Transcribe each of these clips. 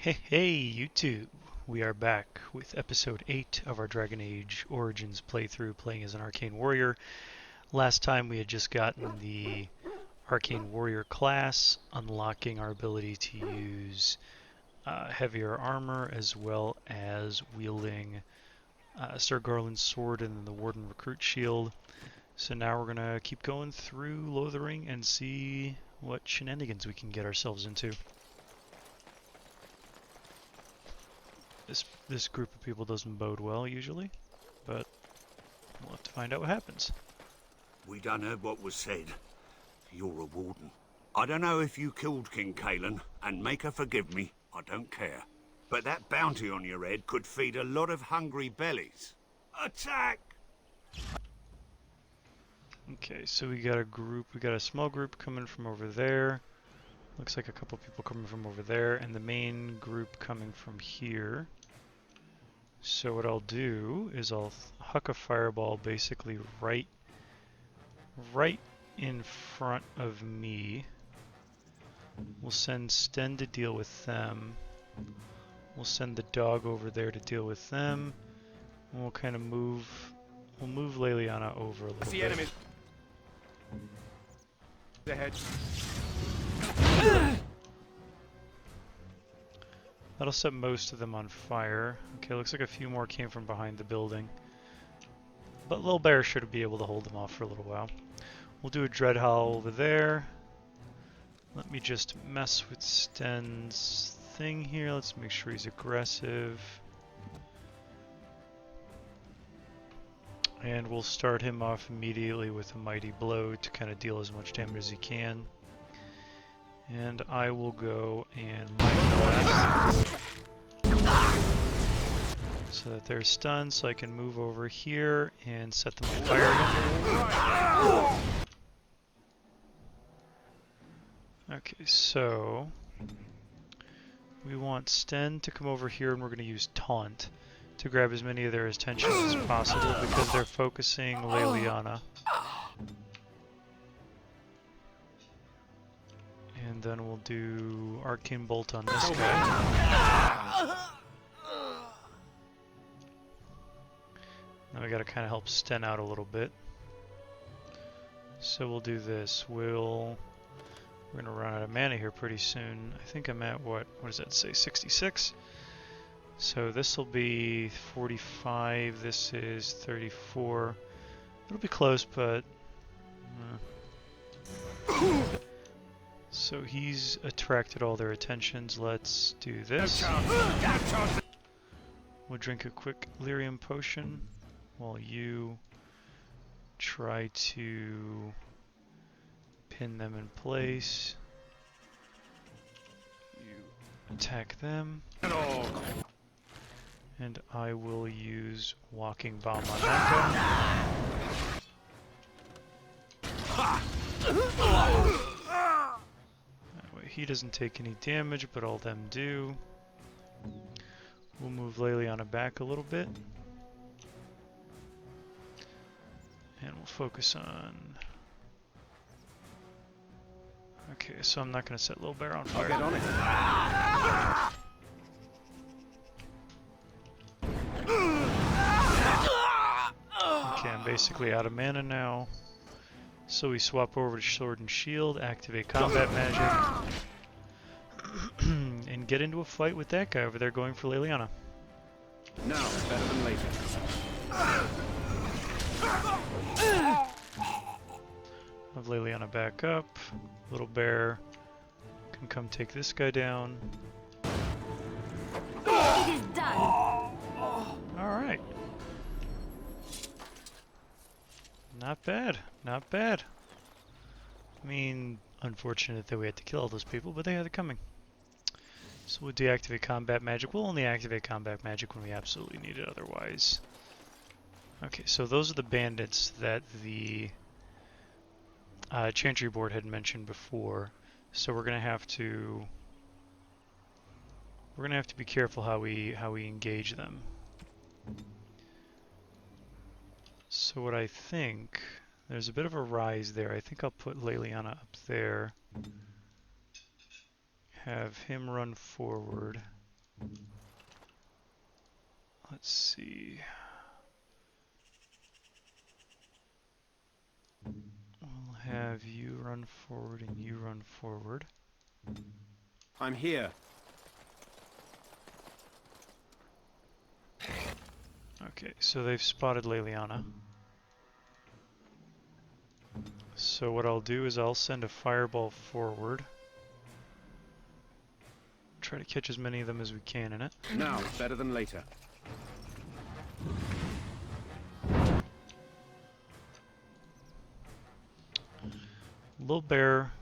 Hey YouTube! We are back with episode 8 of our Dragon Age Origins playthrough, playing as an Arcane Warrior. Last time we had just gotten the Arcane Warrior class, unlocking our ability to use heavier armor as well as wielding Sir Garland's sword and the Warden Recruit shield. So now we're going to keep going through Lothering and see what shenanigans we can get ourselves into. This group of people doesn't bode well usually, but we'll have to find out what happens. We done heard what was said. You're a warden. I don't know if you killed King Kalen, and make her forgive me, I don't care. But that bounty on your head could feed a lot of hungry bellies. Attack! Okay, so we got a small group coming from over there. Looks like a couple people coming from over there, and the main group coming from here. So what I'll do is I'll huck a fireball basically right in front of me. We'll send Sten to deal with them. We'll send the dog over there to deal with them. And we'll kind of move Leliana over a little bit. The enemy ahead. That'll set most of them on fire. Okay, looks like a few more came from behind the building. But Lil Bear should be able to hold them off for a little while. We'll do a Dread Howl over there. Let me just mess with Sten's thing here. Let's make sure he's aggressive. And we'll start him off immediately with a Mighty Blow to kind of deal as much damage as he can. And I will go and Mighty Blast so that they're stunned, so I can move over here and set them on fire again. Okay, so we want Sten to come over here, and we're going to use Taunt to grab as many of their attention as possible because they're focusing Leliana. And then we'll do Arcane Bolt on this guy. Now we gotta kind of help Sten out a little bit. So we'll do this. We're gonna run out of mana here pretty soon. I think I'm at what does that say? 66. So this will be 45. This is 34. It'll be close, but. So he's attracted all their attentions. Let's do this. We'll drink a quick lyrium potion while you try to pin them in place. You attack them. And I will use Walking Bomb on that guy. He doesn't take any damage, but all them do. We'll move Leliana back a little bit. And we'll focus on... Okay, so I'm not going to set Lil Bear on fire. Get on it. Okay, I'm basically out of mana now. So we swap over to Sword and Shield, activate combat magic, and get into a fight with that guy over there going for Leliana. Now, better than later. Have Leliana back up. Little Bear can come take this guy down. It is done. Alright. Not bad, not bad. I mean, unfortunate that we had to kill all those people, but they had it coming. So we'll deactivate combat magic. We'll only activate combat magic when we absolutely need it otherwise. Okay, so those are the bandits that the Chantry board had mentioned before. So we're gonna have to be careful how we engage them. So what I think, there's a bit of a rise there. I think I'll put Leliana up there. Have him run forward. Let's see. We'll have you run forward and you run forward. I'm here. Okay, so they've spotted Leliana. So what I'll do is I'll send a fireball forward. Try to catch as many of them as we can in it. Now is better than later. Little bear,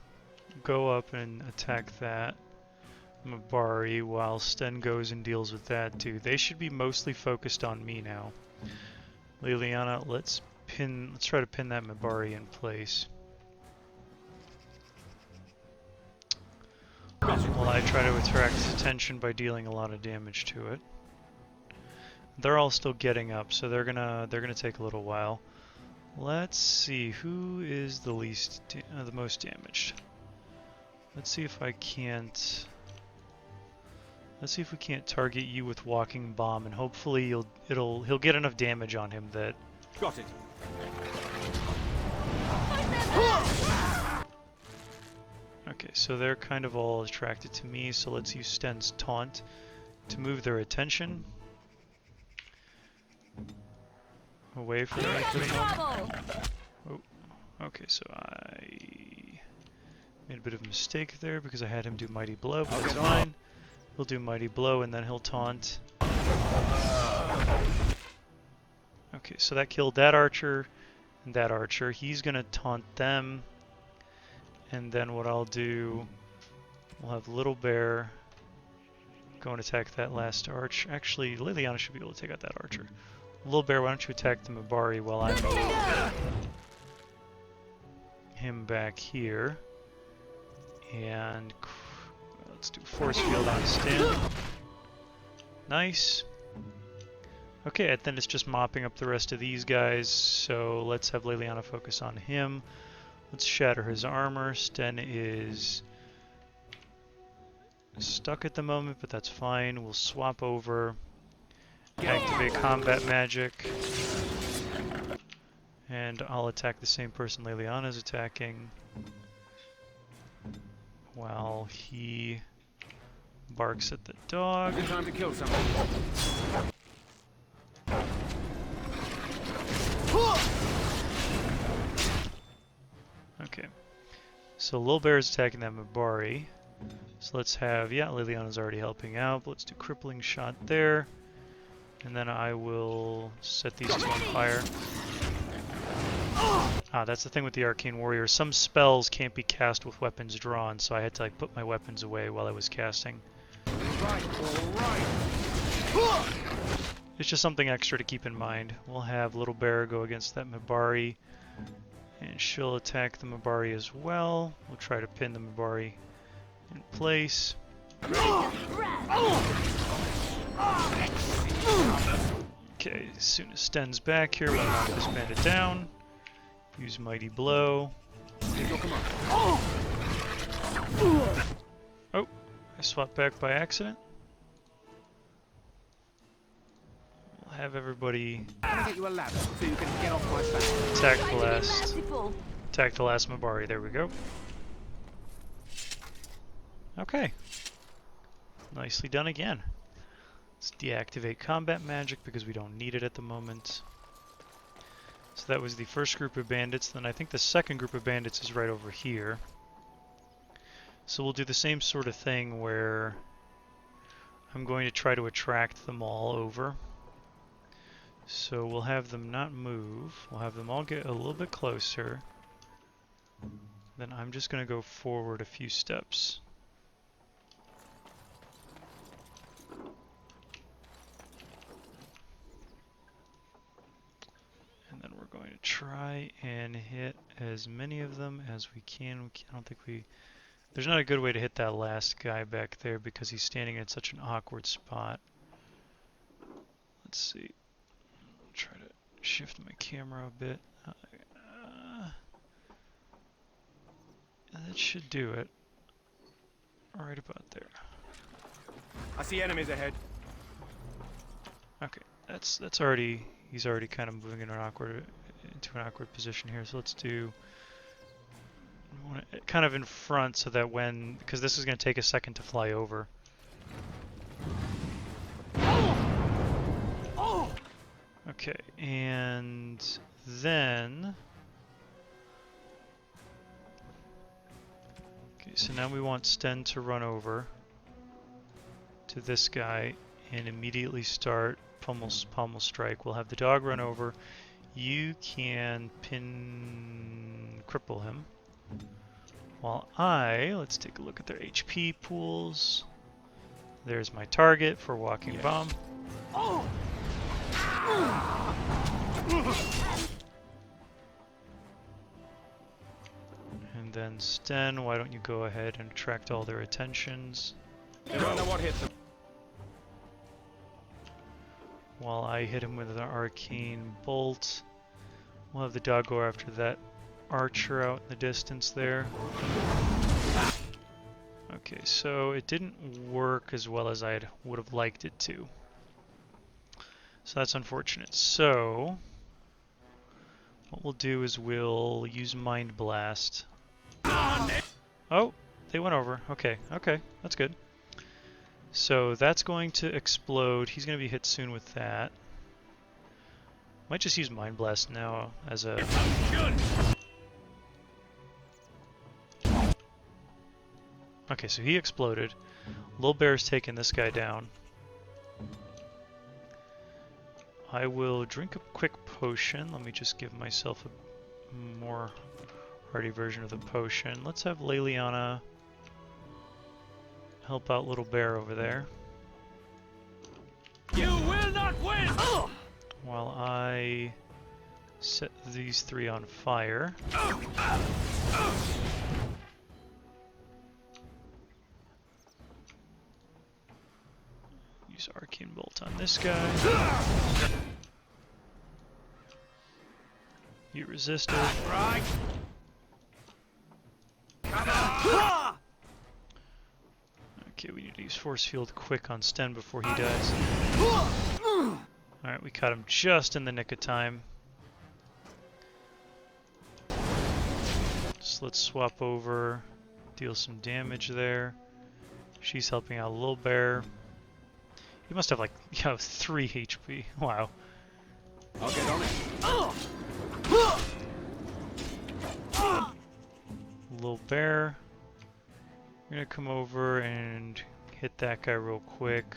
go up and attack that Mabari while Sten goes and deals with that too. They should be mostly focused on me now. Leliana, let's try to pin that Mabari in place. While I try to attract his attention by dealing a lot of damage to it. They're all still getting up, so they're gonna take a little while. Let's see who is the most damaged. Let's see if I can't. Let's see if we can't target you with walking bomb, and hopefully he'll get enough damage on him that. Got it. Okay, so they're kind of all attracted to me, so let's use Sten's taunt to move their attention away from me for the moment. Oh, okay, so I made a bit of a mistake there because I had him do Mighty Blow, but that's fine. He'll do Mighty Blow and then he'll taunt. Okay, so that killed that archer and that archer. He's gonna taunt them. And then what I'll do, we'll have Little Bear go and attack that last arch. Actually, Leliana should be able to take out that archer. Little Bear, why don't you attack the Mabari while I move him back here. And let's do Force Field on Stan. Nice. Okay, and then it's just mopping up the rest of these guys, so let's have Leliana focus on him. Let's shatter his armor. Sten is stuck at the moment, but that's fine. We'll swap over, activate combat magic, and I'll attack the same person Leliana's attacking while he barks at the dog. Good time to kill someone. Okay, so Lil Bear is attacking that Mabari. So let's have, yeah, Liliana's already helping out, but let's do Crippling Shot there. And then I will set these two on fire. Ah, that's the thing with the Arcane Warrior. Some spells can't be cast with weapons drawn, so I had to like put my weapons away while I was casting. Right, all right. It's just something extra to keep in mind. We'll have Little Bear go against that Mabari. And she'll attack the Mabari as well. We'll try to pin the Mabari in place. Okay, as soon as Sten's back here, we'll knock this bandit down. Use Mighty Blow. Oh, I swapped back by accident. We'll have everybody Get you a ladder so you can get off my back. attack the last Mabari. There we go. Okay. Nicely done again. Let's deactivate combat magic because we don't need it at the moment. So that was the first group of bandits. Then I think the second group of bandits is right over here. So we'll do the same sort of thing where I'm going to try to attract them all over. So we'll have them not move. We'll have them all get a little bit closer. Then I'm just going to go forward a few steps. And then we're going to try and hit as many of them as we can. I don't think we... There's not a good way to hit that last guy back there because he's standing in such an awkward spot. Let's see. Try to shift my camera a bit. That should do it. Right about there. I see enemies ahead. Okay, that's already, he's already kind of moving into an awkward position here. So let's do kind of in front so that when, because this is going to take a second to fly over. Okay, and then okay, so now we want Sten to run over to this guy and immediately start pommel strike. We'll have the dog run over. You can cripple him. While let's take a look at their HP pools. There's my target for walking bomb. And then Sten, why don't you go ahead and attract all their attentions? They don't know what hit them. While I hit him with an arcane bolt. We'll have the dog go after that archer out in the distance there. Okay, so it didn't work as well as I would have liked it to. So that's unfortunate. So what we'll do is we'll use Mind Blast. Oh, they went over. Okay, that's good. So that's going to explode. He's going to be hit soon with that. Might just use Mind Blast now as a... Okay, so he exploded. Little Bear's taking this guy down. I will drink a quick potion. Let me just give myself a more hearty version of the potion. Let's have Leliana help out Little Bear over there. You will not win! While I set these three on fire. Use Arcane Bolt on this guy. You resisted. Right. Okay, we need to use Force Field quick on Sten before he dies. Alright, we caught him just in the nick of time. So let's swap over, deal some damage there. She's helping out a Little Bear. He must have like 3 HP. Wow. I'll get on it. Little Bear. We're gonna come over and hit that guy real quick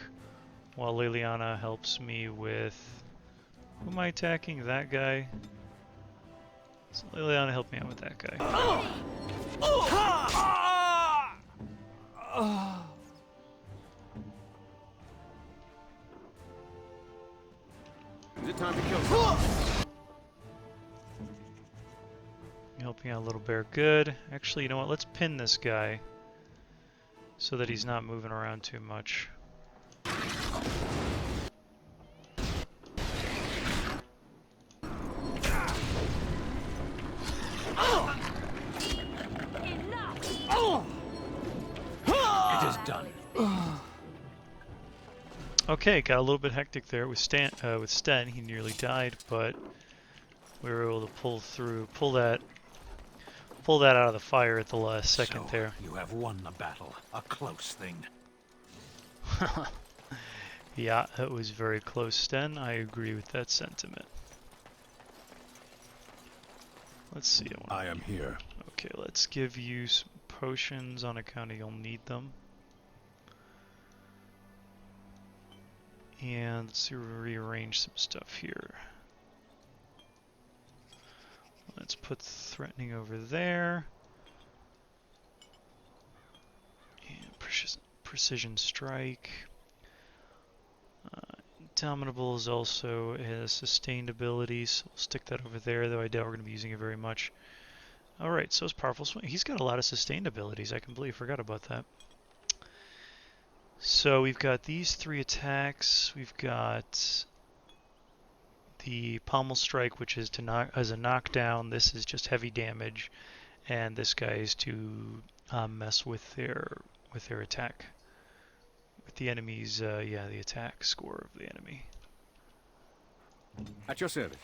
while Leliana helps me with... Who am I attacking? That guy? So Leliana, help me out with that guy. Is it time to kill someone? Helping out Little Bear, good. Actually, you know what? Let's pin this guy so that he's not moving around too much. It is done. Okay, got a little bit hectic there with Sten. He nearly died, but we were able to pull that out of the fire at the last second there. You have won the battle. A close thing. Yeah, it was very close, Sten. I agree with that sentiment. Let's see. I am here. Okay, let's give you some potions on account of you'll need them. And let's rearrange some stuff here. Let's put threatening over there. And precision strike. Indomitable is also has sustained ability, so we'll stick that over there, though I doubt we're going to be using it very much. Alright, so it's Powerful Swing. He's got a lot of sustained abilities. I completely forgot about that. So we've got these 3 attacks. We've got the Pommel Strike, which is to as a knockdown. This is just heavy damage, and this guy is to mess with their attack. with the enemy's, yeah, the attack score of the enemy. At your service.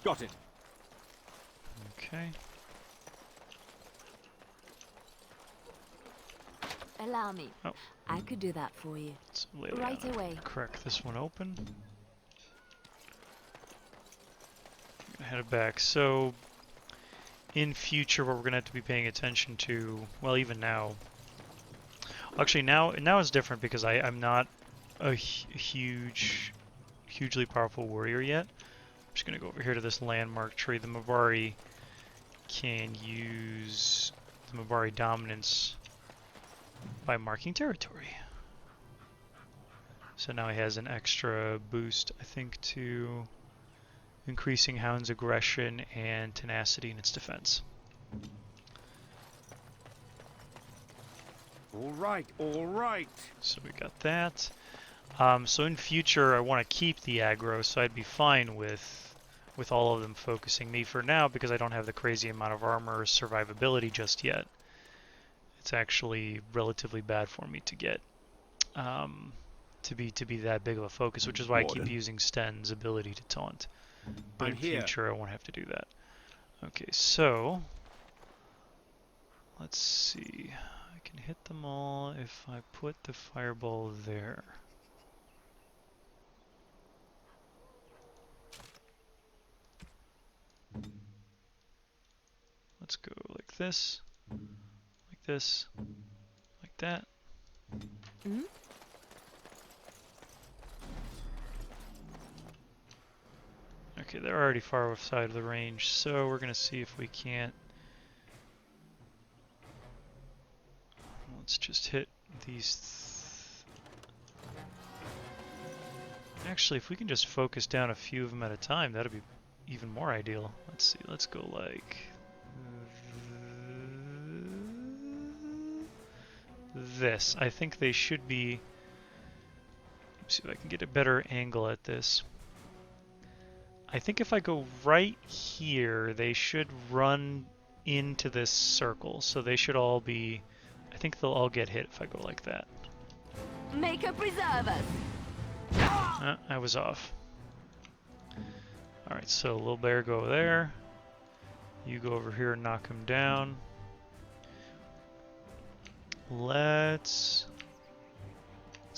Got it. Okay. Allow me. Oh. I could do that for you. Let's lay Right down and away. crack this one open. Head it back. So, in future, what we're gonna have to be paying attention to, well, even now. Actually, now it's different because I'm not a hugely powerful warrior yet. I'm just gonna go over here to this landmark tree. The Mabari can use the Mabari dominance by marking territory. So now he has an extra boost, I think, to increasing Hound's aggression and tenacity in its defense. All right, all right. So we got that. So in future, I want to keep the aggro, so I'd be fine with all of them focusing me for now because I don't have the crazy amount of armor or survivability just yet. It's actually relatively bad for me to get to be that big of a focus, which is why I keep using Sten's ability to taunt. But I'm in here. future, I won't have to do that. Okay, so let's see. I can hit them all if I put the fireball there. Let's go like this, like this, like that. Hmm? Okay, they're already far outside of the range, so we're gonna see if we can't. Let's just hit these. Actually, if we can just focus down a few of them at a time, that'd be even more ideal. Let's see, let's go like this. I think they should be. Let's see if I can get a better angle at this. I think if I go right here, they should run into this circle. So they should all be. I think they'll all get hit if I go like that. Make a preserve us. I was off. Alright, so little bear go there. You go over here and knock him down. Let's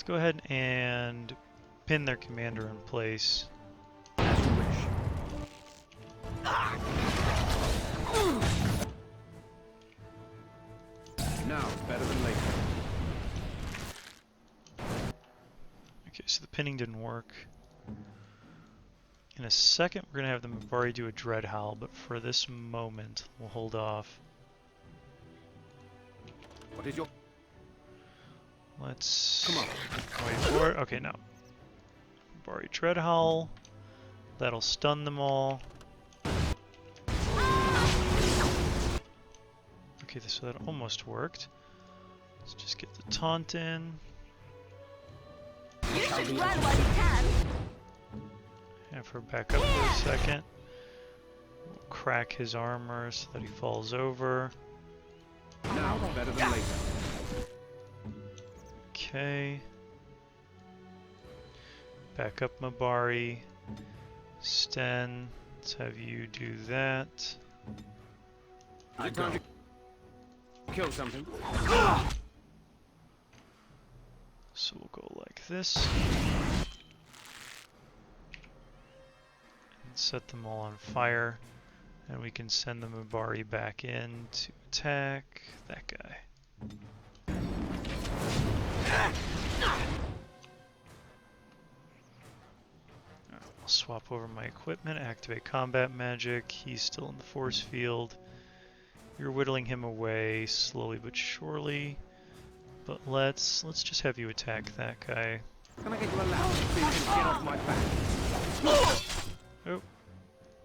go ahead and pin their commander in place. As you wish. Now it's better than later. Okay, so the pinning didn't work. In a second, we're going to have the Mabari do a Dread Howl, but for this moment, we'll hold off. What is your... Let's Come on. wait for it. Okay, now. Mabari Dread Howl. That'll stun them all. Okay, so that almost worked. Let's just get the taunt in. You should run while you can. Have her back up for a second. We'll crack his armor so that he falls over. Now it's better than later. Okay. Back up Mabari. Sten, let's have you do that. Is it time to kill something? So we'll go like this. And set them all on fire. And we can send the Mabari back in to attack that guy. I'll swap over my equipment, activate combat magic. He's still in the force field. You're whittling him away slowly but surely. But let's just have you attack that guy. Can I get you allowance so you can get off my back? Oh,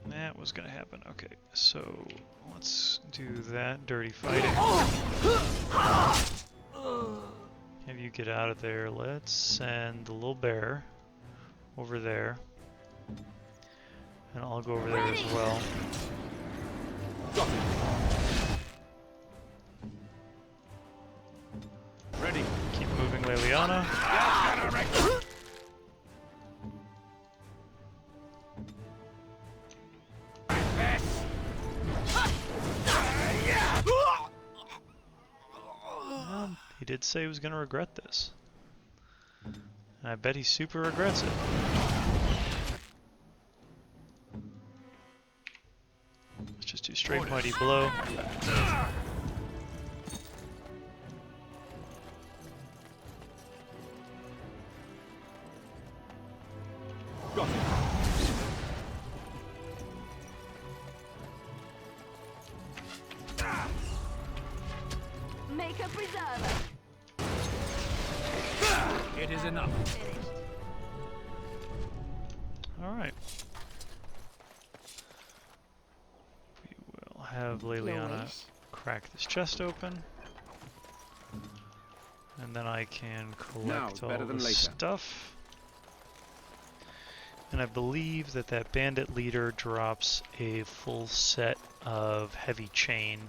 that was gonna happen. Okay, so let's do that. Dirty fighting. Have you get out of there. Let's send the little bear over there. And I'll go over there as well. Liliana. He did say he was going to regret this. And I bet he super regrets it. Let's just do straight mighty blow. Got it. Make a preserver. It is enough. Finished. Alright. We will have Liliana wish. crack this chest open. And then I can Now is collect all better than the later. stuff. And I believe that that bandit leader drops a full set of heavy chain.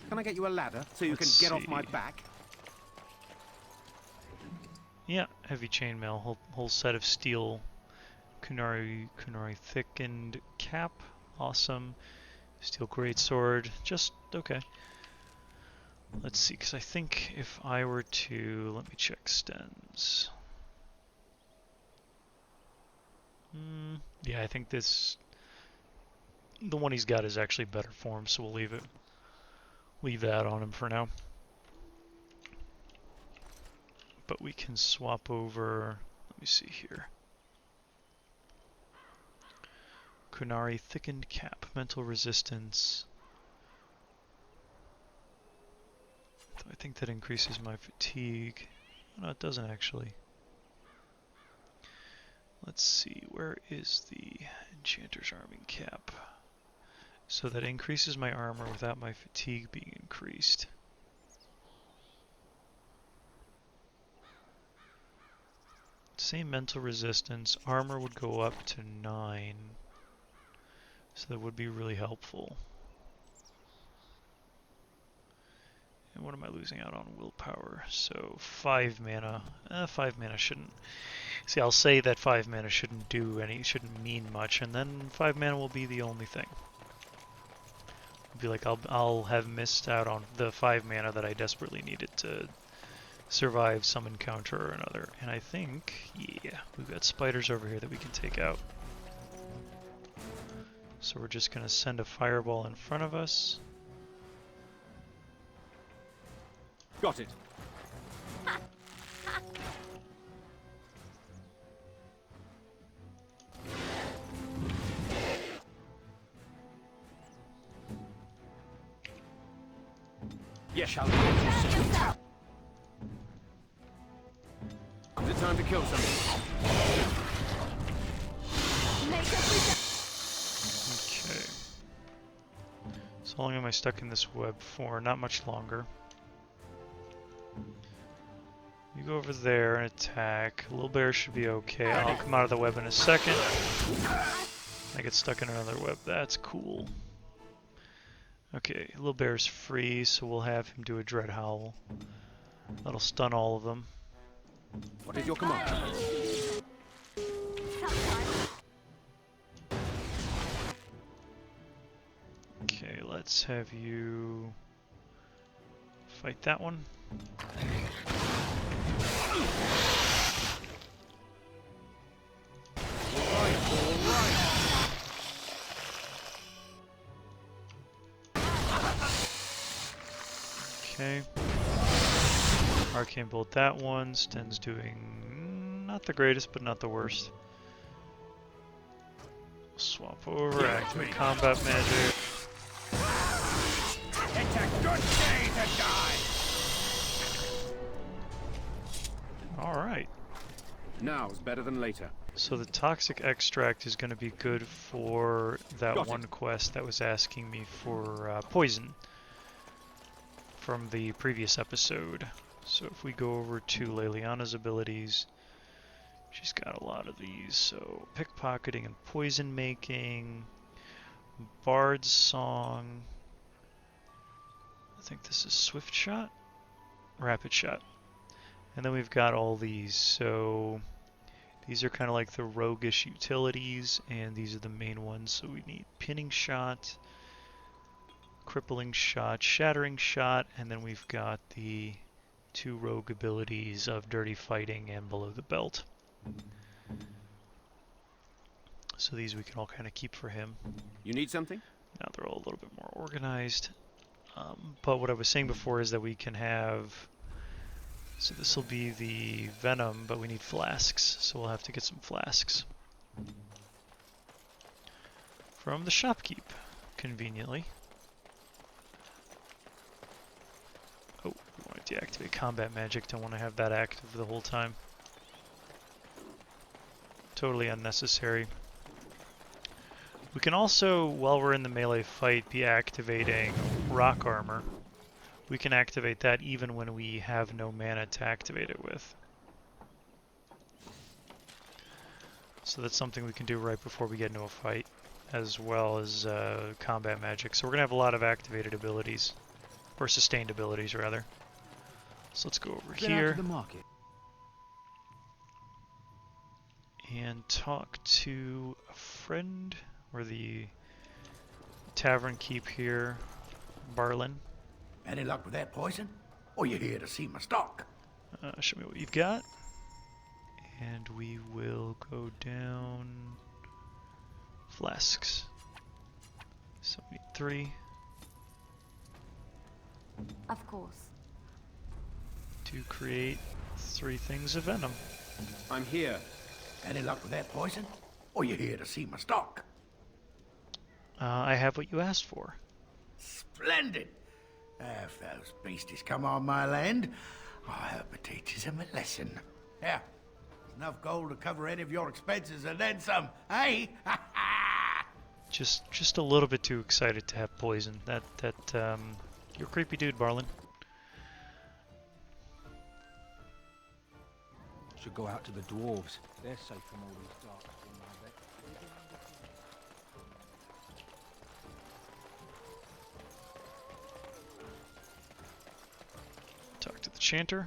Can I get you a ladder so you Let's can get off my see. back? Yeah, heavy chainmail, whole set of steel kunari thickened cap, awesome. Steel greatsword, just okay. Let's see, because I think if I were to, let me check stems. Yeah, I think this, the one he's got is actually better for him, so we'll leave that on him for now. But we can swap over, let me see here. Kunari thickened cap, mental resistance. I think that increases my fatigue. No, it doesn't actually. Let's see, where is the Enchanter's Arming Cap? So that increases my armor without my fatigue being increased. Same mental resistance, armor would go up to 9. So that would be really helpful. And what am I losing out on? Willpower. So 5 mana. 5 mana shouldn't. See, I'll say that 5 mana shouldn't mean much, and then 5 mana will be the only thing. It'll be like I'll have missed out on the 5 mana that I desperately needed to survive some encounter or another. And I think, yeah, we've got spiders over here that we can take out. So we're just gonna send a fireball in front of us. Got it. Yes, shall we? Is it time to kill something? Make a preserver. Okay. So how long am I stuck in this web for? Not much longer. You go over there and attack. Little bear should be okay. I'll come out of the web in a second. I get stuck in another web. That's cool. Okay, little bear's free, so we'll have him do a dread howl. That'll stun all of them. What is your command? Okay, let's have you fight that one. Okay. Arcane Bolt that one. Sten's doing not the greatest, but not the worst. Swap over, activate combat magic. It's a good day to die! Alright. Now is better than later. So the toxic extract is going to be good for that Got it. one quest that was asking me for poison from the previous episode. So if we go over to Liliana's abilities, she's got a lot of these. So pickpocketing and poison making, Bard's Song. I think this is Swift Shot. rapid shot. And then we've got all these, so these are kind of like the roguish utilities, and these are the main ones. So we need pinning shot, crippling shot, shattering shot, and then we've got the 2 rogue abilities of dirty fighting and below the belt. So these we can all kind of keep for him. You need something? Now they're all a little bit more organized. But what I was saying before is that we can have, so this will be the venom, but we need flasks, so we'll have to get some flasks from the shopkeep, conveniently. Oh, we want to deactivate combat magic, don't want to have that active the whole time. Totally unnecessary. We can also, while we're in the melee fight, be activating rock armor. We can activate that even when we have no mana to activate it with. So that's something we can do right before we get into a fight, as well as combat magic. So we're going to have a lot of activated abilities, or sustained abilities rather. So let's go over here Out to the market. and talk to a friend, or the tavern keep here, Barlin. Any luck with that poison? Or you here to see my stock? Show me what you've got. And we will go down flasks. So we need 3 Of course. to create 3 things of venom. I'm here. Any luck with that poison? Or you here to see my stock? I have what you asked for. Splendid! If those beasties come on my land, I hope it teaches them a lesson. Yeah, there's enough gold to cover any of your expenses and then some, eh? Just a little bit too excited to have poison. You're a creepy dude, Barlin. Should go out to the Dwarves. They're safe from all these dark things, I bet. Talk to the chanter.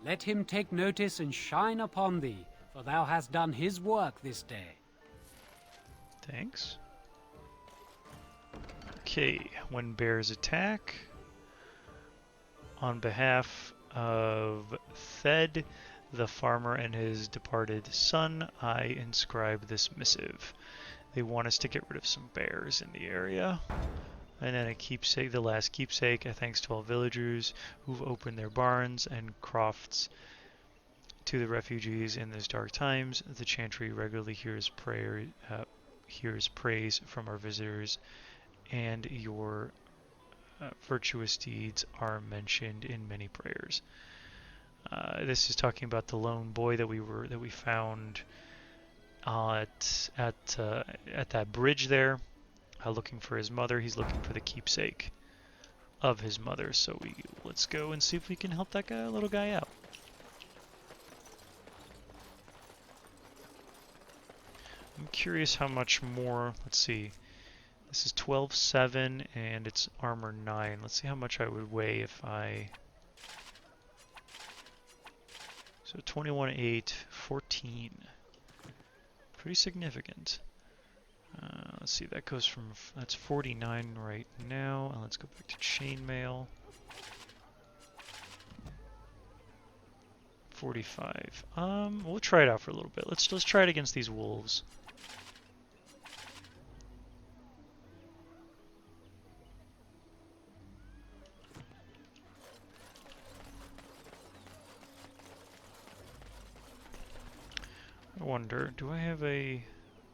Let him take notice and shine upon thee, for thou hast done his work this day. Thanks. Okay, when bears attack, on behalf of Thed, the farmer, and his departed son, I inscribe this missive. They want us to get rid of some bears in the area. And then a keepsake, the last keepsake, thanks to all villagers who've opened their barns and crofts to the refugees in these dark times. The chantry regularly hears praise from our visitors, and your virtuous deeds are mentioned in many prayers. This is talking about the lone boy that we found at that bridge there, looking for his mother. He's looking for the keepsake of his mother. So let's go and see if we can help that little guy out. I'm curious how much more. Let's see. This is 12.7 and it's armor 9. Let's see how much I would weigh if I. So 21.8, 14. Pretty significant. Let's see, that goes from, that's 49 right now. And let's go back to chainmail. 45. We'll try it out for a little bit. Let's try it against these wolves. I wonder, do I have a...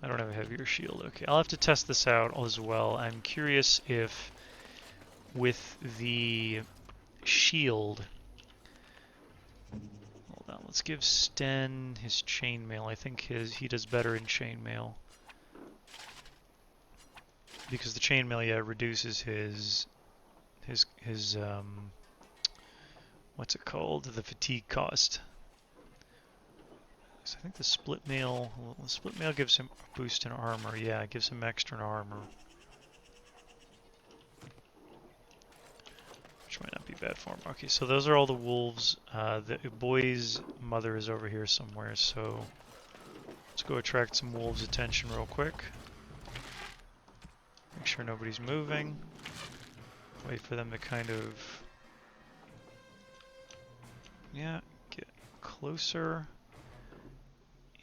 I don't have a heavier shield. Okay, I'll have to test this out as well. I'm curious if with the shield... Hold on, let's give Sten his chainmail. I think he does better in chainmail. Because the chainmail, yeah, reduces his what's it called? The fatigue cost. So I think the split mail gives him a boost in armor. Yeah, it gives him extra in armor. Which might not be bad form. Okay, so those are all the wolves. The boy's mother is over here somewhere, so let's go attract some wolves' attention real quick. Make sure nobody's moving. Wait for them to kind of... yeah, get closer.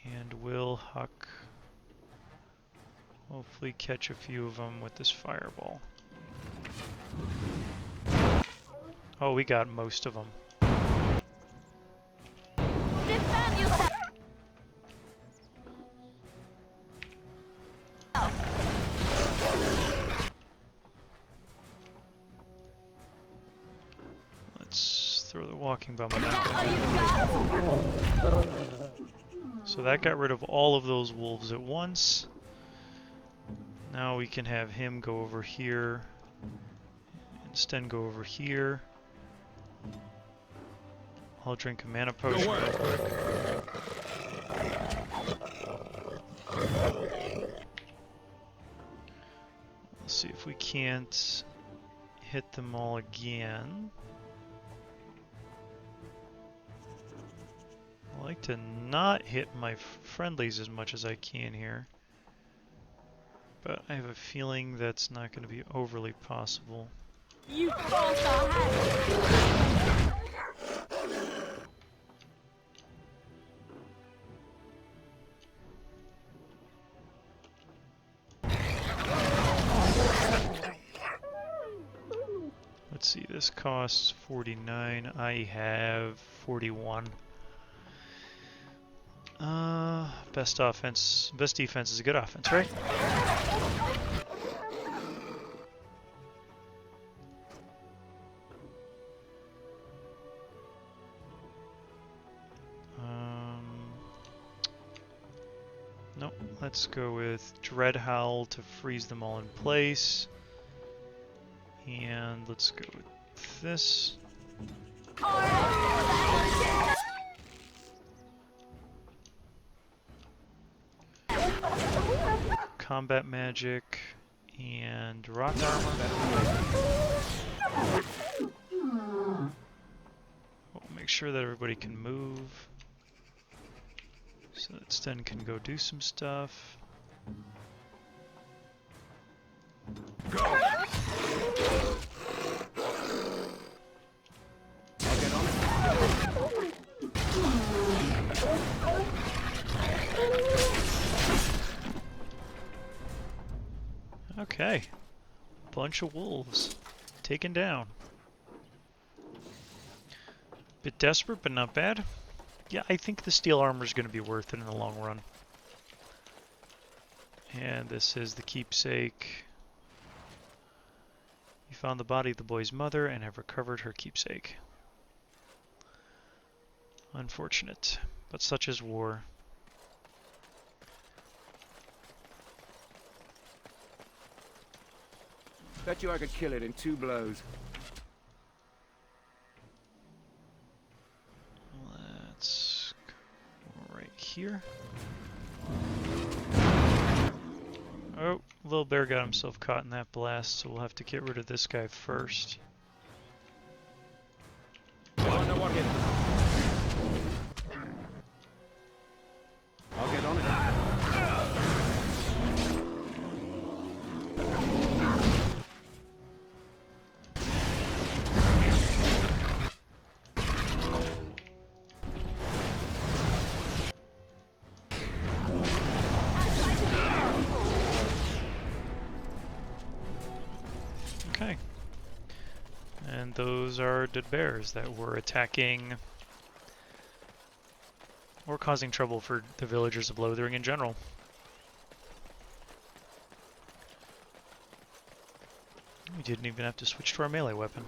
And we'll huck... hopefully catch a few of them with this fireball. Oh, we got most of them. Defend yourself. Let's throw the walking bum back. Are you done? So that got rid of all of those wolves at once. Now we can have him go over here. And Sten go over here. I'll drink a mana potion real quick. Let's see if we can't hit them all again. I like to not hit my friendlies as much as I can here. But I have a feeling that's not going to be overly possible. You forced our hand. Let's see, this costs 49. I have 41. Best offense, best defense is a good offense, right? Nope, let's go with Dread Howl to freeze them all in place. And let's go with this. Combat magic and rock armor. We'll make sure that everybody can move so that Sten can go do some stuff. Go! I'll get on it. Okay. Bunch of wolves. Taken down. Bit desperate, but not bad. Yeah, I think the steel armor is going to be worth it in the long run. And this is the keepsake. You found the body of the boy's mother and have recovered her keepsake. Unfortunate, but such is war. Bet you I could kill it in 2 blows. Let's go right here. Oh, little bear got himself caught in that blast, so we'll have to get rid of this guy first. Oh, no, I'll get on it. Okay. And those are dead bears that were attacking or causing trouble for the villagers of Lothering in general. We didn't even have to switch to our melee weapon.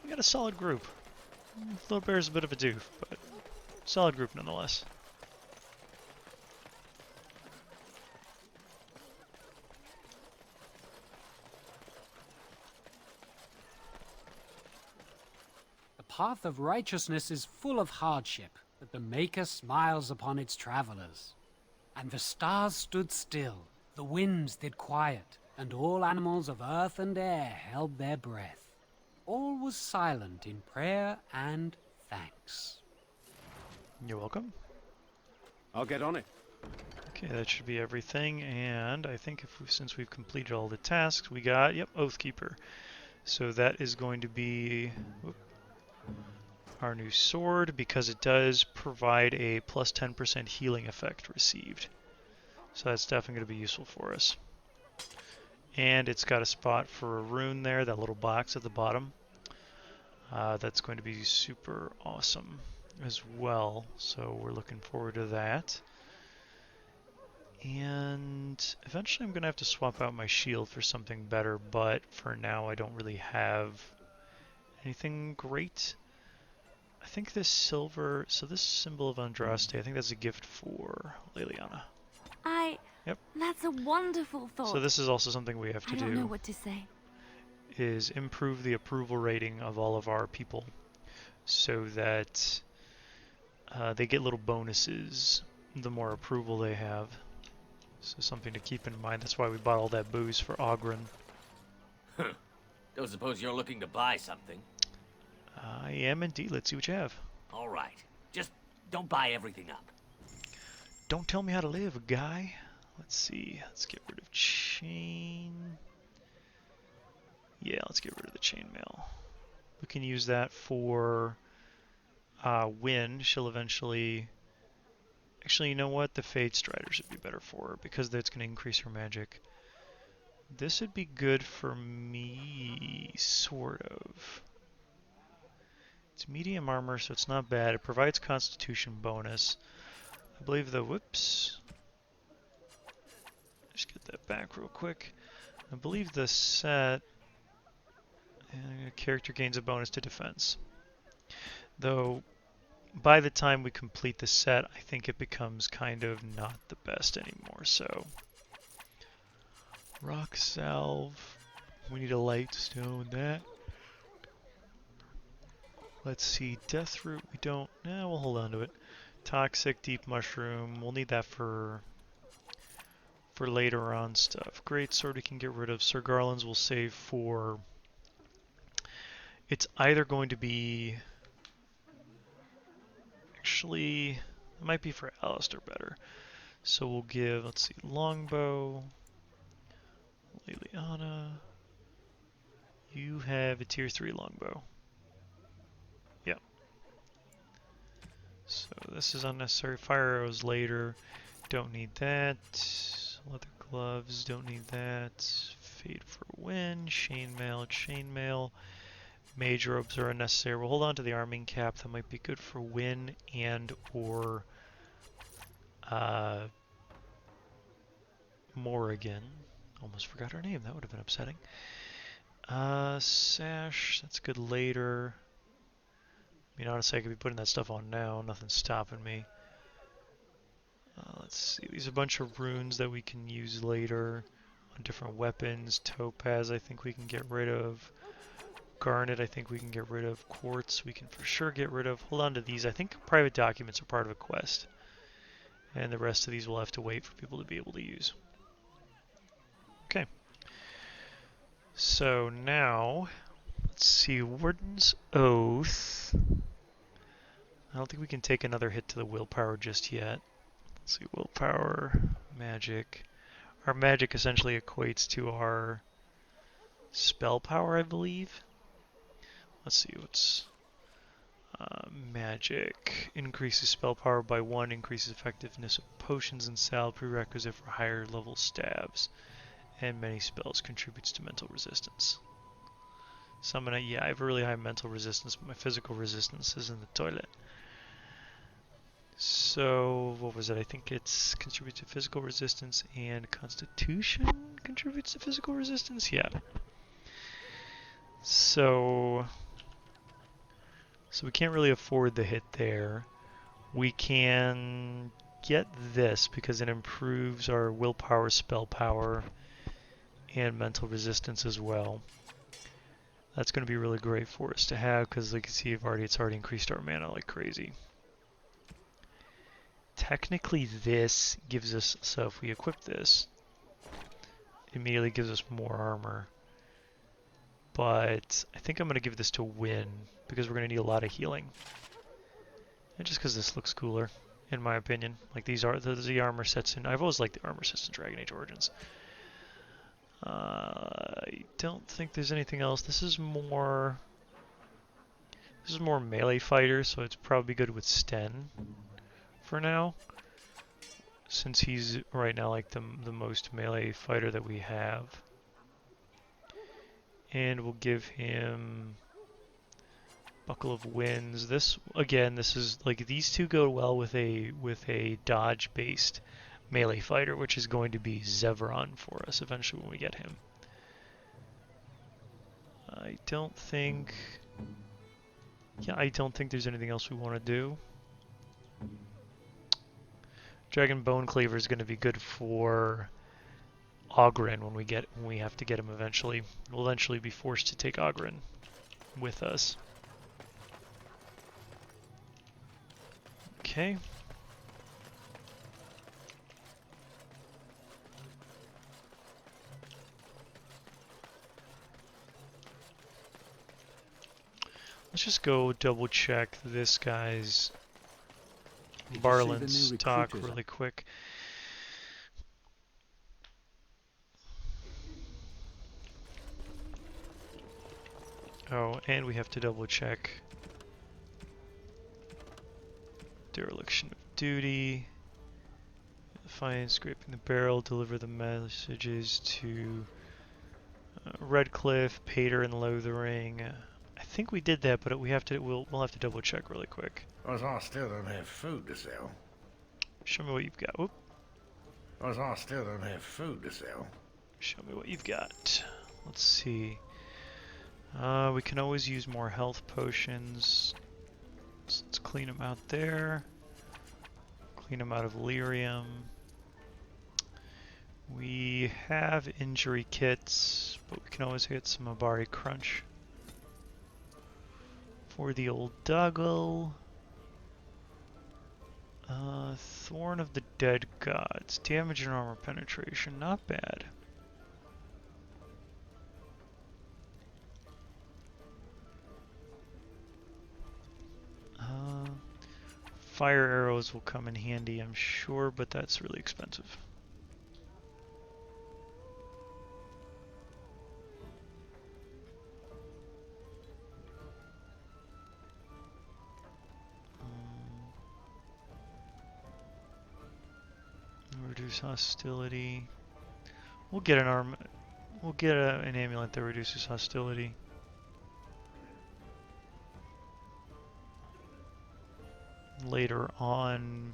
We got a solid group. Little bear's a bit of a doof, but solid group nonetheless. The path of righteousness is full of hardship, but the Maker smiles upon its travelers. And the stars stood still, the winds did quiet, and all animals of earth and air held their breath. All was silent in prayer and thanks. You're welcome. I'll get on it. Okay, that should be everything, and I think since we've completed all the tasks, we got, yep, Oathkeeper. So that is going to be our new sword, because it does provide a plus 10% healing effect received. So that's definitely going to be useful for us. And it's got a spot for a rune there, that little box at the bottom. That's going to be super awesome as well, so we're looking forward to that. And eventually I'm going to have to swap out my shield for something better, but for now I don't really have anything great. I think this silver, so this symbol of Andraste, I think that's a gift for Liliana. Yep. That's a wonderful thought. So this is also something we have to I don't know do, what to say. is improve the approval rating of all of our people so that they get little bonuses the more approval they have. So something to keep in mind. That's why we bought all that booze for Ogren. Don't suppose you're looking to buy something? I am indeed. Let's see what you have. All right. Just don't buy everything up. Don't tell me how to live, guy. Let's see. Let's get rid of chain. Yeah, let's get rid of the chainmail. We can use that for Qwinn. She'll eventually... Actually, you know what? The Fade Strider should be better for her because that's going to increase her magic. This would be good for me, sort of. It's medium armor, so it's not bad. It provides Constitution bonus. I believe the... Whoops. Just get that back real quick. I believe the set... character gains a bonus to defense. Though, by the time we complete the set, I think it becomes kind of not the best anymore, so... Rock Salve. We need a light stone, that. Let's see, Death Root, we don't... Nah, we'll hold on to it. Toxic, Deep Mushroom, we'll need that for later on stuff. Great Sword we can get rid of. Sir Garland's we'll save for... It's either going to be... Actually, it might be for Alistair better. So we'll give, let's see, Longbow, Liliana. You have a tier 3 Longbow. Yep. So this is unnecessary. Fire arrows later. Don't need that. Leather gloves, don't need that. Fade for Qwinn. Chainmail. Mage robes are unnecessary. We'll hold on to the arming cap. That might be good for Qwinn and or Morrigan. Almost forgot her name. That would have been upsetting. Sash, that's good later. I mean, honestly, I could be putting that stuff on now. Nothing's stopping me. Let's see. These are a bunch of runes that we can use later on different weapons. Topaz, I think we can get rid of. Garnet, I think we can get rid of. Quartz, we can for sure get rid of. Hold on to these. I think private documents are part of a quest. And the rest of these will have to wait for people to be able to use. Okay. So now, let's see. Warden's Oath. I don't think we can take another hit to the willpower just yet. Let's see. Willpower, magic. Our magic essentially equates to our spell power, I believe. Let's see, what's magic. Increases spell power by 1, increases effectiveness of potions and salve, prerequisite for higher level stabs. And many spells, contributes to mental resistance. Summon, yeah, I have a really high mental resistance, but my physical resistance is in the toilet. So, what was it? I think it's contributes to physical resistance and constitution contributes to physical resistance? Yeah. So we can't really afford the hit there. We can get this because it improves our willpower, spell power, and mental resistance as well. That's going to be really great for us to have because, like you see, it's already increased our mana like crazy. technically this gives us, so if we equip this, it immediately gives us more armor. But I think I'm going to give this to Qwinn because we're going to need a lot of healing. And just because this looks cooler, in my opinion. Like these are the armor sets in. I've always liked the armor sets in Dragon Age Origins. I don't think there's anything else. This is more melee fighter, so it's probably good with Sten for now, since he's right now like the most melee fighter that we have. And we'll give him Buckle of Winds. This again, this is like these two go well with a dodge-based melee fighter, which is going to be Zevran for us eventually when we get him. I don't think there's anything else we want to do. Dragon Bone Cleaver is going to be good for Oghren when we have to get him eventually. We'll eventually be forced to take Oghren with us. Okay. Let's just go double check this guy's Barlin stock really quick. Oh, and we have to double check dereliction of duty, find scraping the barrel, deliver the messages to Redcliffe, Pater, and Lothering. I think we did that, but we'll have to double check really quick. I still don't have food to sell. Show me what you've got. Whoop. I still don't have food to sell. Show me what you've got. Let's see. We can always use more health potions. So let's clean them out there. Clean them out of lyrium. We have injury kits, but we can always get some Abari Crunch. For the old doggo. Thorn of the Dead Gods. Damage and armor penetration. Not bad. Fire arrows will come in handy, I'm sure, but that's really expensive. Reduce hostility. We'll get an an amulet that reduces hostility. Later on,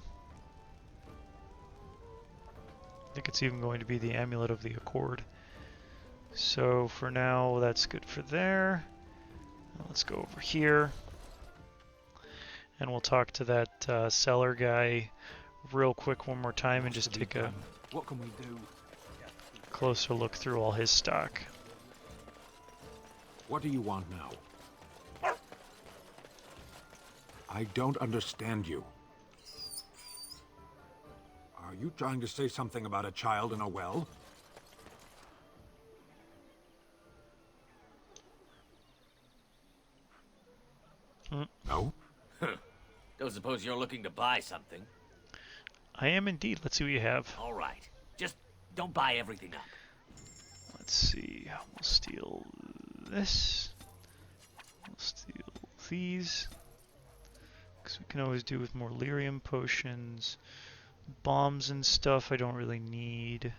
I think it's even going to be the Amulet of the Accord. So for now, that's good for there. Let's go over here, and we'll talk to that seller guy real quick one more time and just take a What can we do? closer look through all his stock. What do you want now? I don't understand you. Are you trying to say something about a child in a well? No? Don't suppose you're looking to buy something? I am indeed. Let's see what you have. All right. Just don't buy everything up. Let's see. We'll steal this. We'll steal these. Because we can always do with more lyrium potions. Bombs and stuff I don't really need.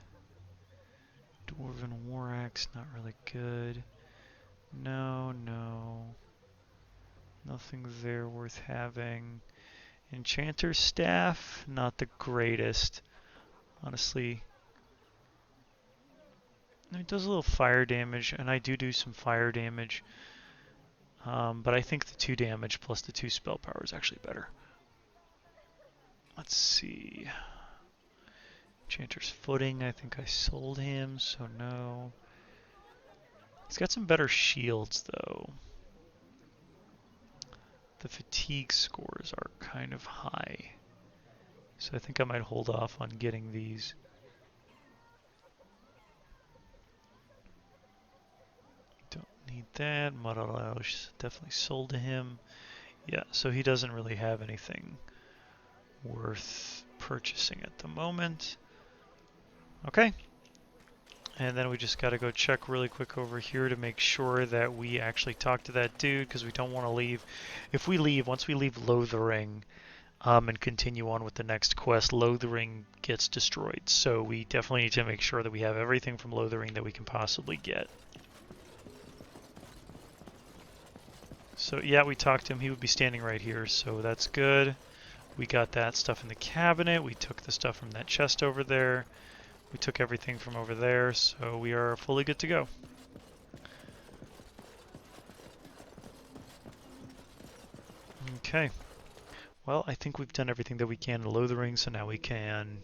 Dwarven War Axe, not really good. No. Nothing there worth having. Enchanter's Staff, not the greatest. Honestly. It does a little fire damage, and I do some fire damage. But I think the 2 damage plus the 2 spell power is actually better. Let's see. Enchanter's Footing, I think I sold him, so no. He's got some better shields, though. The fatigue scores are kind of high. So I think I might hold off on getting these. Don't need that. Maralash definitely sold to him. Yeah, so he doesn't really have anything worth purchasing at the moment. Okay. And then we just got to go check really quick over here to make sure that we actually talk to that dude, because we don't want to leave. If we leave, once we leave Lothering and continue on with the next quest, Lothering gets destroyed. So we definitely need to make sure that we have everything from Lothering that we can possibly get. So yeah, we talked to him. He would be standing right here, so that's good. We got that stuff in the cabinet. We took the stuff from that chest over there. We took everything from over there, so we are fully good to go. Okay. Well, I think we've done everything that we can in Lothering, so now we can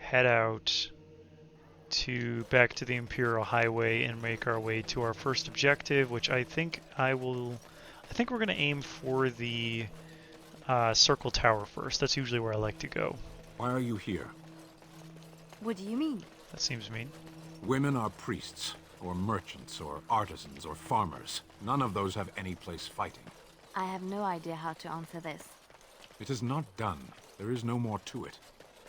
head out back to the Imperial Highway and make our way to our first objective, which I think we're going to aim for the Circle Tower first. That's usually where I like to go. Why are you here? What do you mean? That seems mean. Women are priests, or merchants, or artisans, or farmers. None of those have any place fighting. I have no idea how to answer this. It is not done. There is no more to it.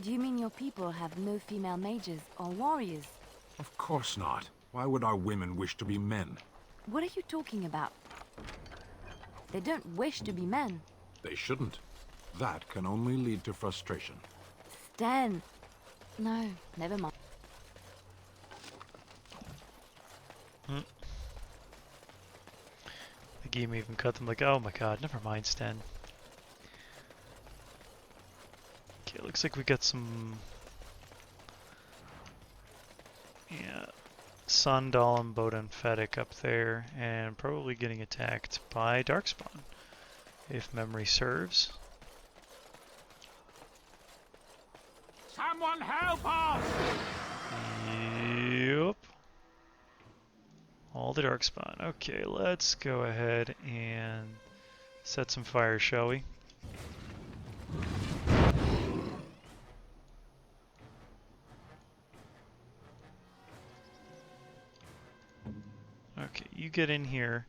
Do you mean your people have no female mages or warriors? Of course not. Why would our women wish to be men? What are you talking about? They don't wish to be men. They shouldn't. That can only lead to frustration. Stan. No, never mind. The game even cut them like, oh my god, never mind, Stan. Okay, looks like we got some... Yeah, Sundal and Boden Fedek up there, and probably getting attacked by Darkspawn, if memory serves. Someone help us! Yep. All the Darkspawn. Okay, let's go ahead and set some fire, shall we? Okay, you get in here,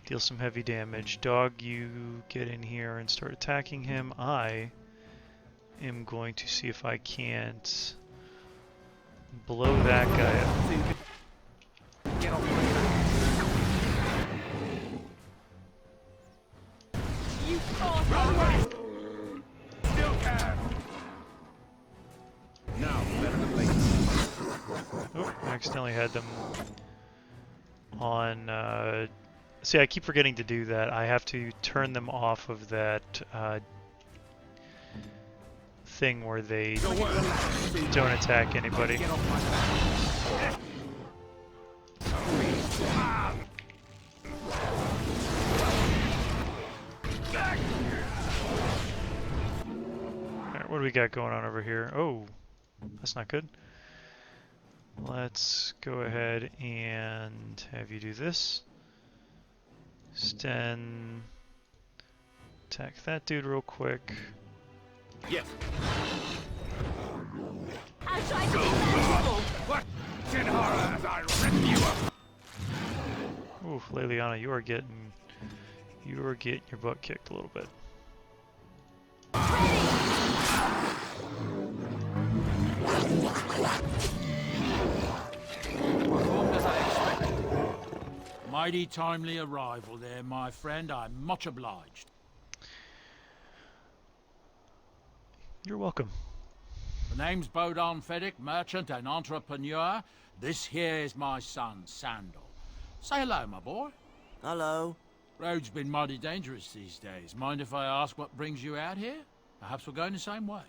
deal some heavy damage. Dog, you get in here and start attacking him. I am going to see if I can't blow that guy up. Get off my back. You can't. Still can! Now, better than late. Oh, I accidentally had them on... See, I keep forgetting to do that. I have to turn them off of that thing where they don't attack anybody. Get off my back. Alright, what do we got going on over here? Oh, that's not good. Let's go ahead and have you do this. Sten, attack that dude real quick. Yes. I tried to be sensible. What in horror as I rip you up? Ooh, Leliana, you are getting your butt kicked a little bit. Performed as I expected. Mighty timely arrival there, my friend. I'm much obliged. You're welcome. The name's Bodan Fedek, merchant and entrepreneur. This here is my son, Sandal. Say hello, my boy. Hello. Road's been mighty dangerous these days. Mind if I ask what brings you out here? Perhaps we're going the same way.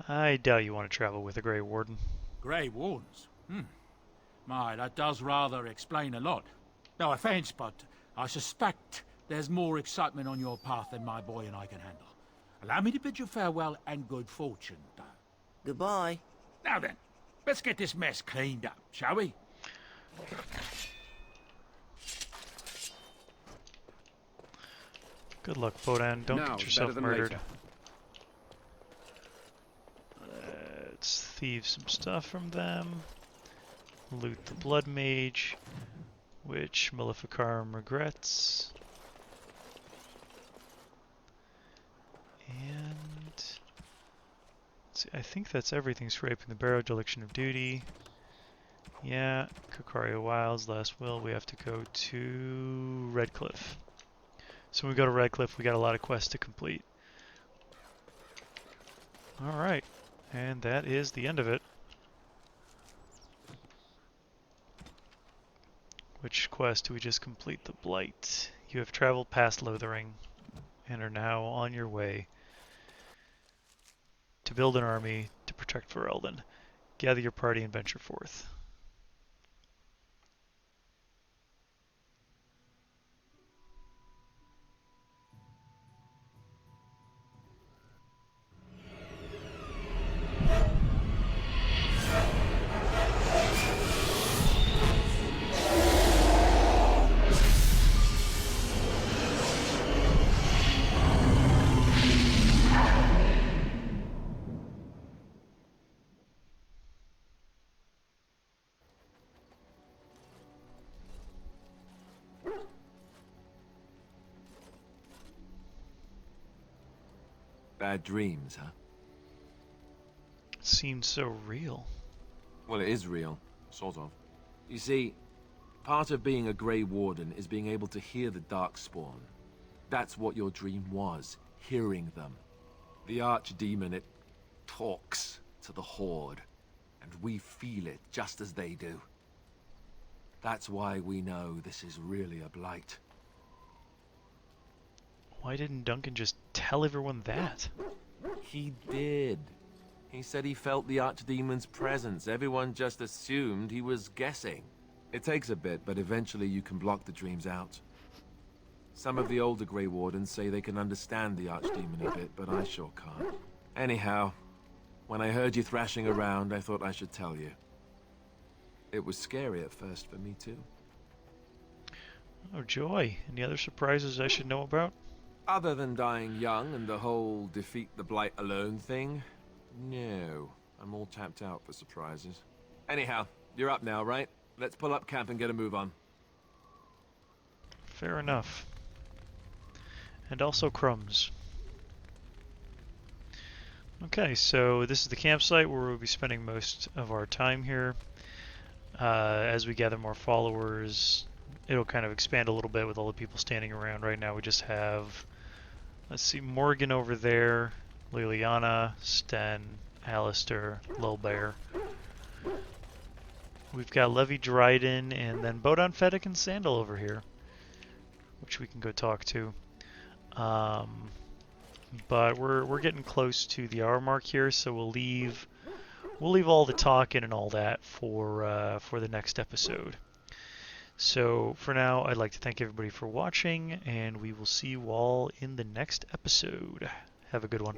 I doubt you want to travel with a Grey Warden. Grey Wardens? My, that does rather explain a lot. No offense, but I suspect there's more excitement on your path than my boy and I can handle. Allow me to bid you farewell and good fortune, though. Goodbye. Now then, let's get this mess cleaned up, shall we? Good luck, Bodan. Don't Now get is yourself better than murdered. later. thieve some stuff from them. Loot the Blood Mage, which Maleficarum regrets. And let's see, I think that's everything. Scraping the Barrow, Dereliction of Duty. Yeah, Kokaria Wilds, Last Will. We have to go to Redcliffe. So when we go to Redcliffe, we got a lot of quests to complete. Alright, and that is the end of it. Which quest do we just complete? The Blight. You have traveled past Lothering and are now on your way to build an army to protect Ferelden. Gather your party and venture forth. Bad dreams, huh? It seems so real. Well, it is real. Sort of. You see, part of being a Grey Warden is being able to hear the Darkspawn. That's what your dream was, hearing them. The Archdemon, it talks to the Horde, and we feel it just as they do. That's why we know this is really a blight. Why didn't Duncan just tell everyone that? He did. He said he felt the Archdemon's presence. Everyone just assumed he was guessing. It takes a bit, but eventually you can block the dreams out. Some of the older Grey Wardens say they can understand the Archdemon a bit, but I sure can't. Anyhow, when I heard you thrashing around, I thought I should tell you. It was scary at first for me, too. Oh, joy. Any other surprises I should know about? Other than dying young and the whole defeat the Blight alone thing, no. I'm all tapped out for surprises. Anyhow, you're up now, right? Let's pull up camp and get a move on. Fair enough. And also crumbs. Okay, so this is the campsite where we'll be spending most of our time here. As we gather more followers, it'll kind of expand a little bit with all the people standing around. Right now we just have, let's see, Morgan over there, Liliana, Sten, Alistair, Lilbear. We've got Levi Dryden and then Bodon Fedek and Sandal over here, which we can go talk to. But we're getting close to the hour mark here, so we'll leave all the talking and all that for the next episode. So for now, I'd like to thank everybody for watching, and we will see you all in the next episode. Have a good one.